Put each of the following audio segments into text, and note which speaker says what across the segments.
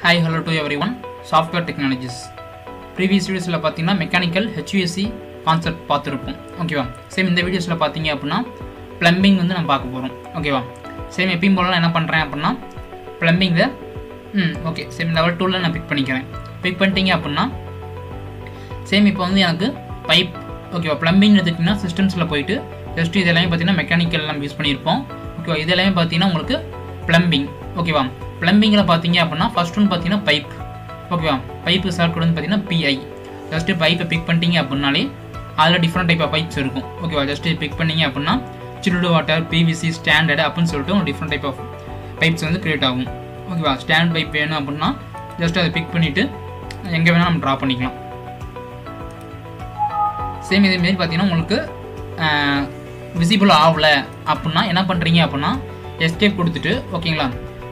Speaker 1: Hi, hello to everyone. Software Technologies. Previous videosல பாத்தீங்கன்னா mechanical HVAC concept பார்த்துருப்போம். ஓகேவா? Same இந்த வீடியோஸ்ல பாத்தீங்க அப்படின்னா பிளம்பிங் வந்து நம்ம பார்க்க போறோம். ஓகேவா? சேம் எப்பயும் போல நான் என்ன பண்றேன் அப்படின்னா பிளம்பிங்ல ஓகே சேம் லெவல் 2ல நான் பிக் பண்ணிக்கிறேன். பிக் பண்ணிட்டீங்க அப்படின்னா சேம் இப்போ வந்து எனக்கு பைப் ஓகேவா பிளம்பிங் எடுத்துக்கிட்டீங்கன்னா சிஸ்டம்ஸ்ல போயிட்டு ஜஸ்ட் இதெல்லாம் பார்த்தீங்கன்னா மெக்கானிக்கல் நம்ம யூஸ் பண்ணியிருப்போம். ஓகேவா? இதெல்லாம் பார்த்தீங்கன்னா உங்களுக்கு பிளம்பிங். ஓகேவா? பிளம்பிங்கில் பார்த்தீங்க அப்படின்னா ஃபர்ஸ்ட் ஒன்று பார்த்தீங்கன்னா பைப். ஓகேவா? பைப்பு ஷார்ட்கட் வந்து பார்த்தீங்கன்னா PI. ஜஸ்ட்டு பைப்பை பிக் பண்ணிட்டீங்க அப்படின்னாலே அதில் டிஃப்ரெண்ட் டைப் ஆஃப் பைப்ஸ் இருக்கும். ஓகேவா? ஜஸ்ட்டு பிக் பண்ணிங்க அப்படின்னா சில்டு வாட்டர், PVC, ஸ்டாண்டர்டு அப்படின்னு சொல்லிட்டு ஒரு டிஃப்ரெண்ட் டைப் ஆஃப் பைப்ஸ் வந்து க்ரியேட் ஆகும். ஓகேவா? ஸ்டாண்ட் பைப் வேணும் அப்படின்னா ஜஸ்ட் அதை பிக் பண்ணிவிட்டு எங்கே வேணால் நம்ம ட்ரா பண்ணிக்கலாம். சேம் இதேமாரி பார்த்தீங்கன்னா உங்களுக்கு விசிபிள் ஆகலை அப்படின்னா என்ன பண்ணுறீங்க அப்படின்னா எஸ்கேப் கொடுத்துட்டு ஓகேங்களா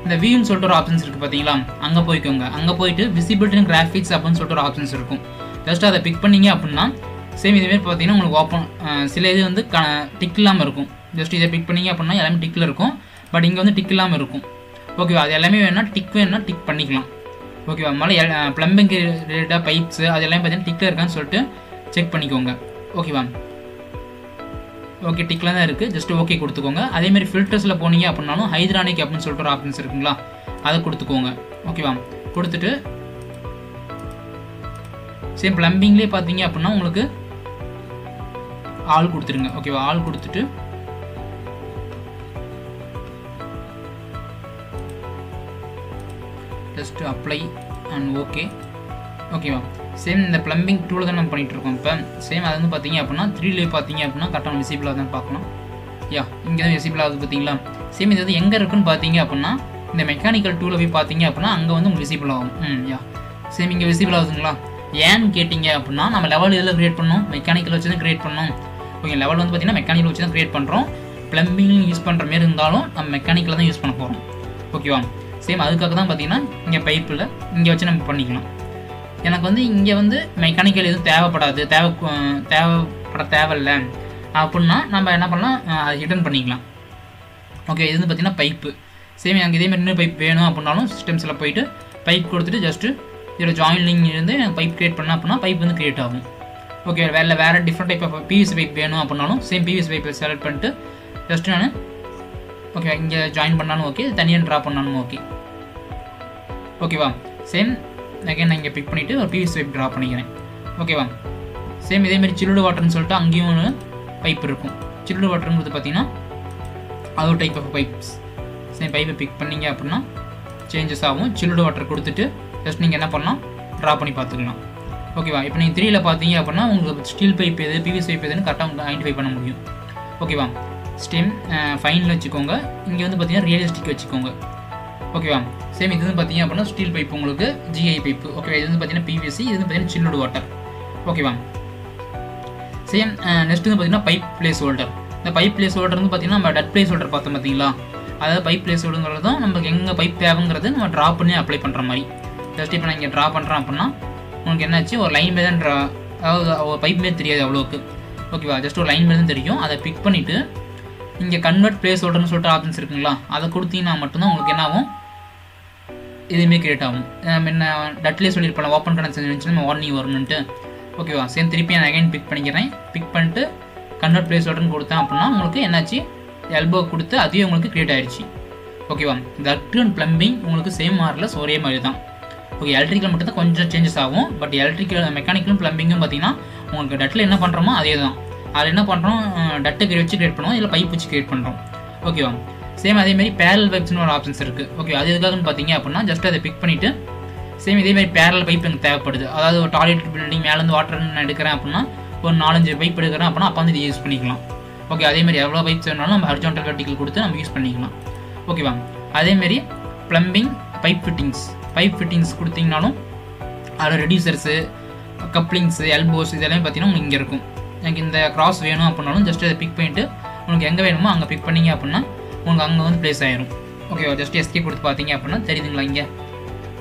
Speaker 1: இந்த வியூன்னு சொல்லிட்டு ஒரு ஆப்ஷன்ஸ் இருக்குது பார்த்தீங்களா, அங்கே போய்க்கோங்க. அங்கே போயிட்டு விசிபிலிட்டி அண்ட் கிராஃபிக்ஸ் அப்படின்னு சொல்லிட்டு ஒரு ஆப்ஷன்ஸ் இருக்கும். ஜஸ்ட் அதை பிக் பண்ணிங்க அப்படின்னா சேம் இதுமாரி பார்த்தீங்கன்னா உங்களுக்கு ஓப்பன் சில இது வந்து டிக் இல்லாமல் இருக்கும். ஜஸ்ட் இதை பிக் பண்ணிங்க அப்படின்னா எல்லாமே டிக்கில் இருக்கும். பட் இங்கே வந்து டிக் இல்லாமல் இருக்கும். ஓகேவா? அது எல்லாமே வேணும்னா டிக் பண்ணிக்கலாம். ஓகேவா? அதனால ப்ளம்பிங் ரிலேட்டடாக பைப்ஸு அது எல்லாமே பார்த்தீங்கன்னா டிக்கில் இருக்கான்னு சொல்லிட்டு செக் பண்ணிக்கோங்க. ஓகேவா? ஓகே டிக்கில் தான் இருக்குது. ஜஸ்ட் ஓகே கொடுத்துக்கோங்க. அதேமாதிரி ஃபில்டர்ஸில் போனீங்க அப்படின்னாலும் ஹைட்ரானிக் அப்படின்னு சொல்லிட்டு ஒரு ஆப்ஷன்ஸ் இருக்குங்களா, அதை கொடுத்துக்கோங்க. ஓகேவா? கொடுத்துட்டு சேம் ப்ளம்பிங்லேயே பார்த்தீங்க அப்படின்னா உங்களுக்கு ஆள் கொடுத்துருங்க. ஓகேவா? ஆள் கொடுத்துட்டு ஜஸ்ட் அப்ளை அண்ட் ஓகே. ஓகேவா? சேம் இந்த ப்ளம்பிங் டூவில் தான் நம்ம பண்ணிகிட்ருக்கோம். இப்போ சேம் அது வந்து பார்த்தீங்க அப்படின்னா 3லே பார்த்தீங்க அப்படின்னா கரெக்டாக விசிபிளாக தான் பார்க்கலாம். இங்கே தான் விசிபிள் ஆகுது பார்த்தீங்களா. சேம் இது வந்து எங்கே இருக்குன்னு பார்த்தீங்க அப்படின்னா இந்த மெக்கானிக்கல் டூவில் போய் பார்த்தீங்க அப்படின்னா அங்கே வந்து உங்களுக்கு விசிபிள் ஆகும். சேம் இங்கே விசிபிள் ஆகுதுங்களா. ஏன்னு கேட்டிங்க அப்படின்னா நம்ம லெவல் இதில் க்ரியேட் பண்ணோம், மெக்கானிக்கல் வச்சு தான் க்ரியேட் பண்ணோம். ஓகே லெவல் வந்து பார்த்தீங்கன்னா மெக்கானிக்கல் வச்சு தான் க்ரியேட் பண்ணுறோம். ப்ளம்பிங் யூஸ் பண்ணுற மாரி இருந்தாலும் நம்ம மெக்கானிக்கலில் தான் யூஸ் பண்ண போகிறோம். ஓகேவா? சேம் அதுக்காக தான் பார்த்தீங்கன்னா இங்கே பைப்பில் இங்கே வச்சு நம்ம பண்ணிக்கலாம். எனக்கு வந்து இங்கே வந்து மெக்கானிக்கல் எதுவும் தேவைப்படாது, தேவையில்லை அப்படின்னா நம்ம என்ன பண்ணலாம், அதை ரிட்டர்ன் பண்ணிக்கலாம். ஓகே இது வந்து பார்த்தீங்கன்னா பைப்பு. சேம் எனக்கு இதேமாதிரி இன்னும் பைப் வேணும் அப்படின்னாலும் சிஸ்டம்ஸில் போயிட்டு பைப் கொடுத்துட்டு ஜஸ்ட்டு இதில் ஜாயின்லிங் இருந்து பைப் க்ரியேட் பண்ணால் அப்படின்னா பைப் வந்து க்ரியேட் ஆகும். ஓகே வேறு different type of PVC pipe வேணும் அப்படின்னாலும் சேம் PVC பைப்பை செலக்ட் பண்ணிட்டு ஜஸ்ட்டு நான் ஓகே இங்கே ஜாயின் பண்ணாலும் ஓகே, தனியாக ட்ரா பண்ணாலும் ஓகே. ஓகேவா? சேம் அகைன் நான் இங்கே பிக் பண்ணிவிட்டு ஒரு PVC பைப் ட்ரா பண்ணிக்கிறேன். ஓகேவா? சேம் இதேமாரி சில்டு வாட்டர்னு சொல்லிட்டு அங்கேயும் ஒரு பைப் இருக்கும். சில்டு வாட்டருங்கிறது பார்த்தீங்கன்னா அது ஒரு டைப் ஆஃப் பைப்ஸ். சேம் பைப்பை பிக் பண்ணிங்க அப்படின்னா சேஞ்சஸ் ஆகும். சில்டு வாட்டர் கொடுத்துட்டு ஜஸ்ட் நீங்கள் என்ன பண்ணலாம் ட்ரா பண்ணி பார்த்துக்கலாம். ஓகேவா? இப்போ நீங்கள் 3ல் பார்த்தீங்க அப்படின்னா உங்களுக்கு ஸ்டீல் பைப் எது PVC பைப் எதுன்னு கரெக்டாக ஐடென்டிஃபை பண்ண முடியும். ஓகேவா? ஸ்டெம் ஃபைனில் வச்சுக்கோங்க. இங்கே வந்து பார்த்தீங்கன்னா ரியலிஸ்டிக் வச்சுக்கோங்க. ஓகேவா? சேம் இது வந்து பார்த்தீங்க அப்படின்னா ஸ்டீல் பைப் உங்களுக்கு GI பைப்பு. ஓகேவா? இது வந்து பார்த்தீங்கன்னா PVC, இது வந்து பார்த்தீங்கன்னா சில்டு வாட்டர். ஓகேவா? சேம் நெக்ஸ்ட் வந்து பார்த்தீங்கன்னா பைப் பிளேஸ் ஹோல்டர். இந்த பைப் பிளேஸ் ஹோல்டர் வந்து பார்த்தீங்கன்னா நம்ம டட் பிளேஸ் ஹோல்டர் பார்த்தோம் பார்த்தீங்களா, அதாவது பைப் பிளேஸ் ஹோல்டருங்கிறதும் நமக்கு எங்கே பைப் தேவைங்கிறது நம்ம ட்ரா பண்ணி அப்ளை பண்ணுற மாதிரி. ஜஸ்ட் இப்போ நான் இங்கே ட்ரா பண்ணுறேன் அப்படின்னா உங்களுக்கு என்னாச்சு ஒரு லைன் மாரி தான் அதாவது ஒரு பைப் மாரி தெரியாது அவ்வளோக்கு. ஓகேவா? ஜஸ்ட் ஒரு லைன் மாரி தான் தெரியும். அதை பிக் பண்ணிவிட்டு இங்கே கன்வெர்ட் பிளேஸ் ஹோல்டர்னு சொல்லிட்டு ஆப்ஷன்ஸ் இருக்குங்களா, அதை கொடுத்தீங்கன்னா மட்டும்தான் உங்களுக்கு என்ன ஆகும், இதுவுமே க்ரியேட் ஆகும். என்ன டட்லேயே சொல்லியிருப்பேன் ஓப்பன் கனெக்ஷன் இருந்துச்சுன்னா நம்ம வார்னிங் வரணுன்ட்டு. ஓகேவா? சேம் திருப்பி நான் அகைன் பிக் பண்ணிக்கிறேன். பிக் பண்ணிட்டு கன்வெர்ட் பிளேஸ் ஹோல்டர்னு கொடுத்தேன் அப்படின்னா உங்களுக்கு என்னாச்சு எல்போ கொடுத்து அதுவே உங்களுக்கு க்ரியேட் ஆயிடுச்சு. ஓகேவா? டக்ட் அண்ட் ப்ளம்பிங் உங்களுக்கு சேம் மாடலில் ஒரே மாதிரி தான். ஓகே எலக்ட்ரிக்கல் மட்டும் தான் கொஞ்சம் சேஞ்சஸ் ஆகும். பட் மெக்கானிக்கலும் ப்ளம்பிங்கும் பார்த்தீங்கன்னா உங்களுக்கு டட்டில் என்ன பண்ணுறோமோ அதே தான். அதில் என்ன பண்ணுறோம் டட்டு வச்சு க்ரியேட் பண்ணுவோம், இல்லை பைப் வச்சு க்ரியேட் பண்ணுறோம். ஓகேவா? சேம் அதேமாதிரி பேரல் பைப்ஸ்னு ஒரு ஆப்ஷன்ஸ் இருக்குது. ஓகே அது எதுக்காகன்னு பார்த்தீங்க அப்படின்னா ஜஸ்ட் அதை பிக் பண்ணிவிட்டு சேம் இதேமாதிரி பேரல் பைப் எனக்கு தேவைப்படுது. அதாவது ஒரு டாய்லெட் பில்டிங் மேலேருந்து வாட்டர் நான் எடுக்கிறேன் அப்படின்னா ஒரு 4-5 பைப் எடுக்கிறேன் அப்படின்னா அப்போ வந்து இது யூஸ் பண்ணிக்கலாம். ஓகே அதேமாதிரி எவ்வளோ பைப்ஸ் வேணாலும் நம்ம ஹாரிசான்டல் வெர்டிகல் கொடுத்து நம்ம யூஸ் பண்ணிக்கலாம். ஓகேவா? அதேமாரி ப்ளம்பிங் பைப் ஃபிட்டிங்ஸ் கொடுத்தீங்கனாலும் அதில் ரெடியூசர்ஸு, கப்ளிங்ஸு, எல்போஸ் இதெல்லாம் பார்த்தீங்கன்னா உங்களுக்கு இங்கே இருக்கும். எனக்கு இந்த கிராஸ் வேணும் அப்படின்னாலும் ஜஸ்ட் அதை பிக் பண்ணிவிட்டு உங்களுக்கு எங்கே வேணுமோ அங்கே பிக் பண்ணிங்க அப்படின்னா உங்களுக்கு அங்கே வந்து ப்ளேஸ் ஆயிரும். ஓகேவா? ஜஸ்ட் எஸ்கே கொடுத்து பார்த்தீங்க அப்படின்னா தெரியுதுங்களா இங்கே.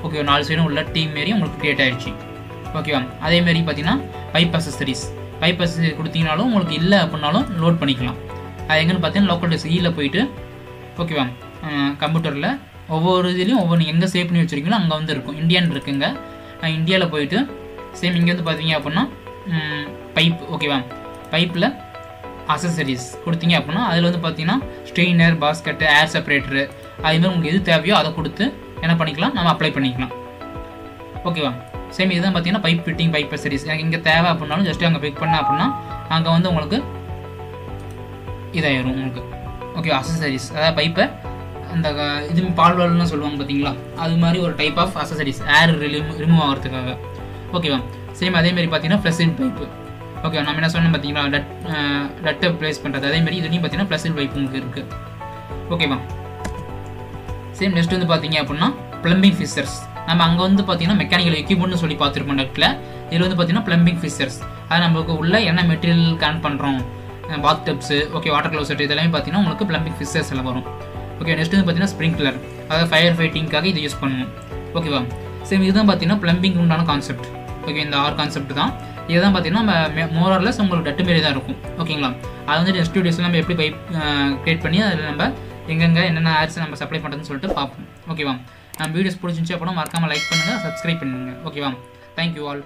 Speaker 1: ஓகேவா? 4 சைடும் உள்ள டீம் மாரி உங்களுக்கு க்ரியேட் ஆகிடுச்சு. ஓகேவா? அதேமாரி பார்த்தீங்கன்னா பைப் அசசரிஸ் கொடுத்தீங்கனாலும் உங்களுக்கு இல்லை அப்படின்னாலும் லோட் பண்ணிக்கலாம். அது எங்கன்னு பார்த்தீங்கன்னா லோக்கல் டெஸ்க் ஈல போயிட்டு ஓகேவா கம்ப்யூட்டரில் ஒவ்வொரு இதுலேயும் ஒவ்வொரு எங்கே சேவ் பண்ணி வச்சுருக்கீங்களோ அங்கே வந்து இருக்கும். இந்தியான்னு இருக்குங்க. இந்தியாவில் போயிட்டு சேம் இங்கே வந்து பார்த்தீங்க அப்படின்னா பைப், ஓகேவா, பைப்பில் அசசரிஸ் கொடுத்தீங்க அப்படின்னா அதில் வந்து பார்த்தீங்கன்னா ஸ்ட்ரெயினர், பாஸ்கெட்டு, ஏர் செப்பரேட்டரு, அதுமாதிரி உங்களுக்கு எது தேவையோ அதை கொடுத்து என்ன பண்ணிக்கலாம், நம்ம அப்ளை பண்ணிக்கலாம். ஓகேவா. சேம் இதுதான் பார்த்தீங்கன்னா பைப் ஃபிட்டிங், பைப் அசசரிஸ். எனக்கு இங்கே தேவை அப்படின்னாலும் ஜஸ்ட்டு அங்கே பிக் பண்ண அப்படின்னா அங்கே வந்து உங்களுக்கு இதாயிரும் உங்களுக்கு. ஓகே, அசசரிஸ், அதாவது பைப்பை அந்த இது பால்வால்னு சொல்லுவாங்க பார்த்தீங்களா, அது மாதிரி ஒரு டைப் ஆஃப் அசசரிஸ், ஏர் ரிமூவ் ஆகிறதுக்காக. ஓகேவா. சேம் அதேமாதிரி பார்த்தீங்கன்னா ஃப்ளஷிங் பைப்பு. ஓகே, நம்ம என்ன சொன்னோம் பார்த்தீங்களா, டட்டை ப்ளேஸ் பண்ணுறது, அதேமாதிரி இதுலேயும் பார்த்தீங்கன்னா ஃப்ளஷிங் பைப் உங்களுக்கு இருக்குது. ஓகேவா. சேம் நெக்ஸ்ட் வந்து பார்த்தீங்க அப்படின்னா ப்ளம்பிங் ஃபிஷர்ஸ். நம்ம அங்கே வந்து பார்த்தீங்கன்னா மெக்கானிக்கல் எக்யூப்மெண்ட்னு சொல்லி பார்த்துருப்போம் டக்டில். இதில் வந்து பார்த்தீங்கன்னா ப்ளம்பிங் ஃபிஷர்ஸ், அது நம்மளுக்கு உள்ள என்ன மெட்டீரியல் கனெக்ட் பண்ணுறோம், பாத் டப்ஸு, ஓகே, வாட்டர் க்ளோசெட், இதெல்லாமே பார்த்தீங்கன்னா உங்களுக்கு ப்ளம்பிங் ஃபிஷர்ஸ் எல்லாம் வரும். ஓகே, நெக்ஸ்ட் வந்து பார்த்தீங்கன்னா ஸ்ப்ரிங்க்லர், அதாவது ஃபயர் ஃபைட்டிங்காக இது யூஸ் பண்ணணும். ஓகேவா. சேம் இதுதான் பார்த்தீங்கன்னா ப்ளம்பிங் உண்டான கான்செப்ட். ஓகே, இந்த 6 கான்செப்ட் தான். இதுதான் பார்த்தீங்கன்னா நம்ம மோரர்லெஸ் உங்களுக்கு டட்டு மாரி தான் இருக்கும். ஓகேங்களா. அது வந்து நெக்ஸ்ட் வீடியோஸில் நம்ம எப்படி பைப் க்ரியேட் பண்ணி அதில் நம்ம எங்கெங்கே என்னென்ன ஆட்ஸ் நம்ம சப்ளை பண்ணுறதுன்னு சொல்லிட்டு பார்ப்போம். ஓகேவா. நம்ம வீடியோஸ் பிடிச்சிருந்துச்சு அப்படின்னா மறக்காமல் லைக் பண்ணுங்கள், சப்ஸ்கிரைப் பண்ணுங்கள். ஓகேவா. Thank you all.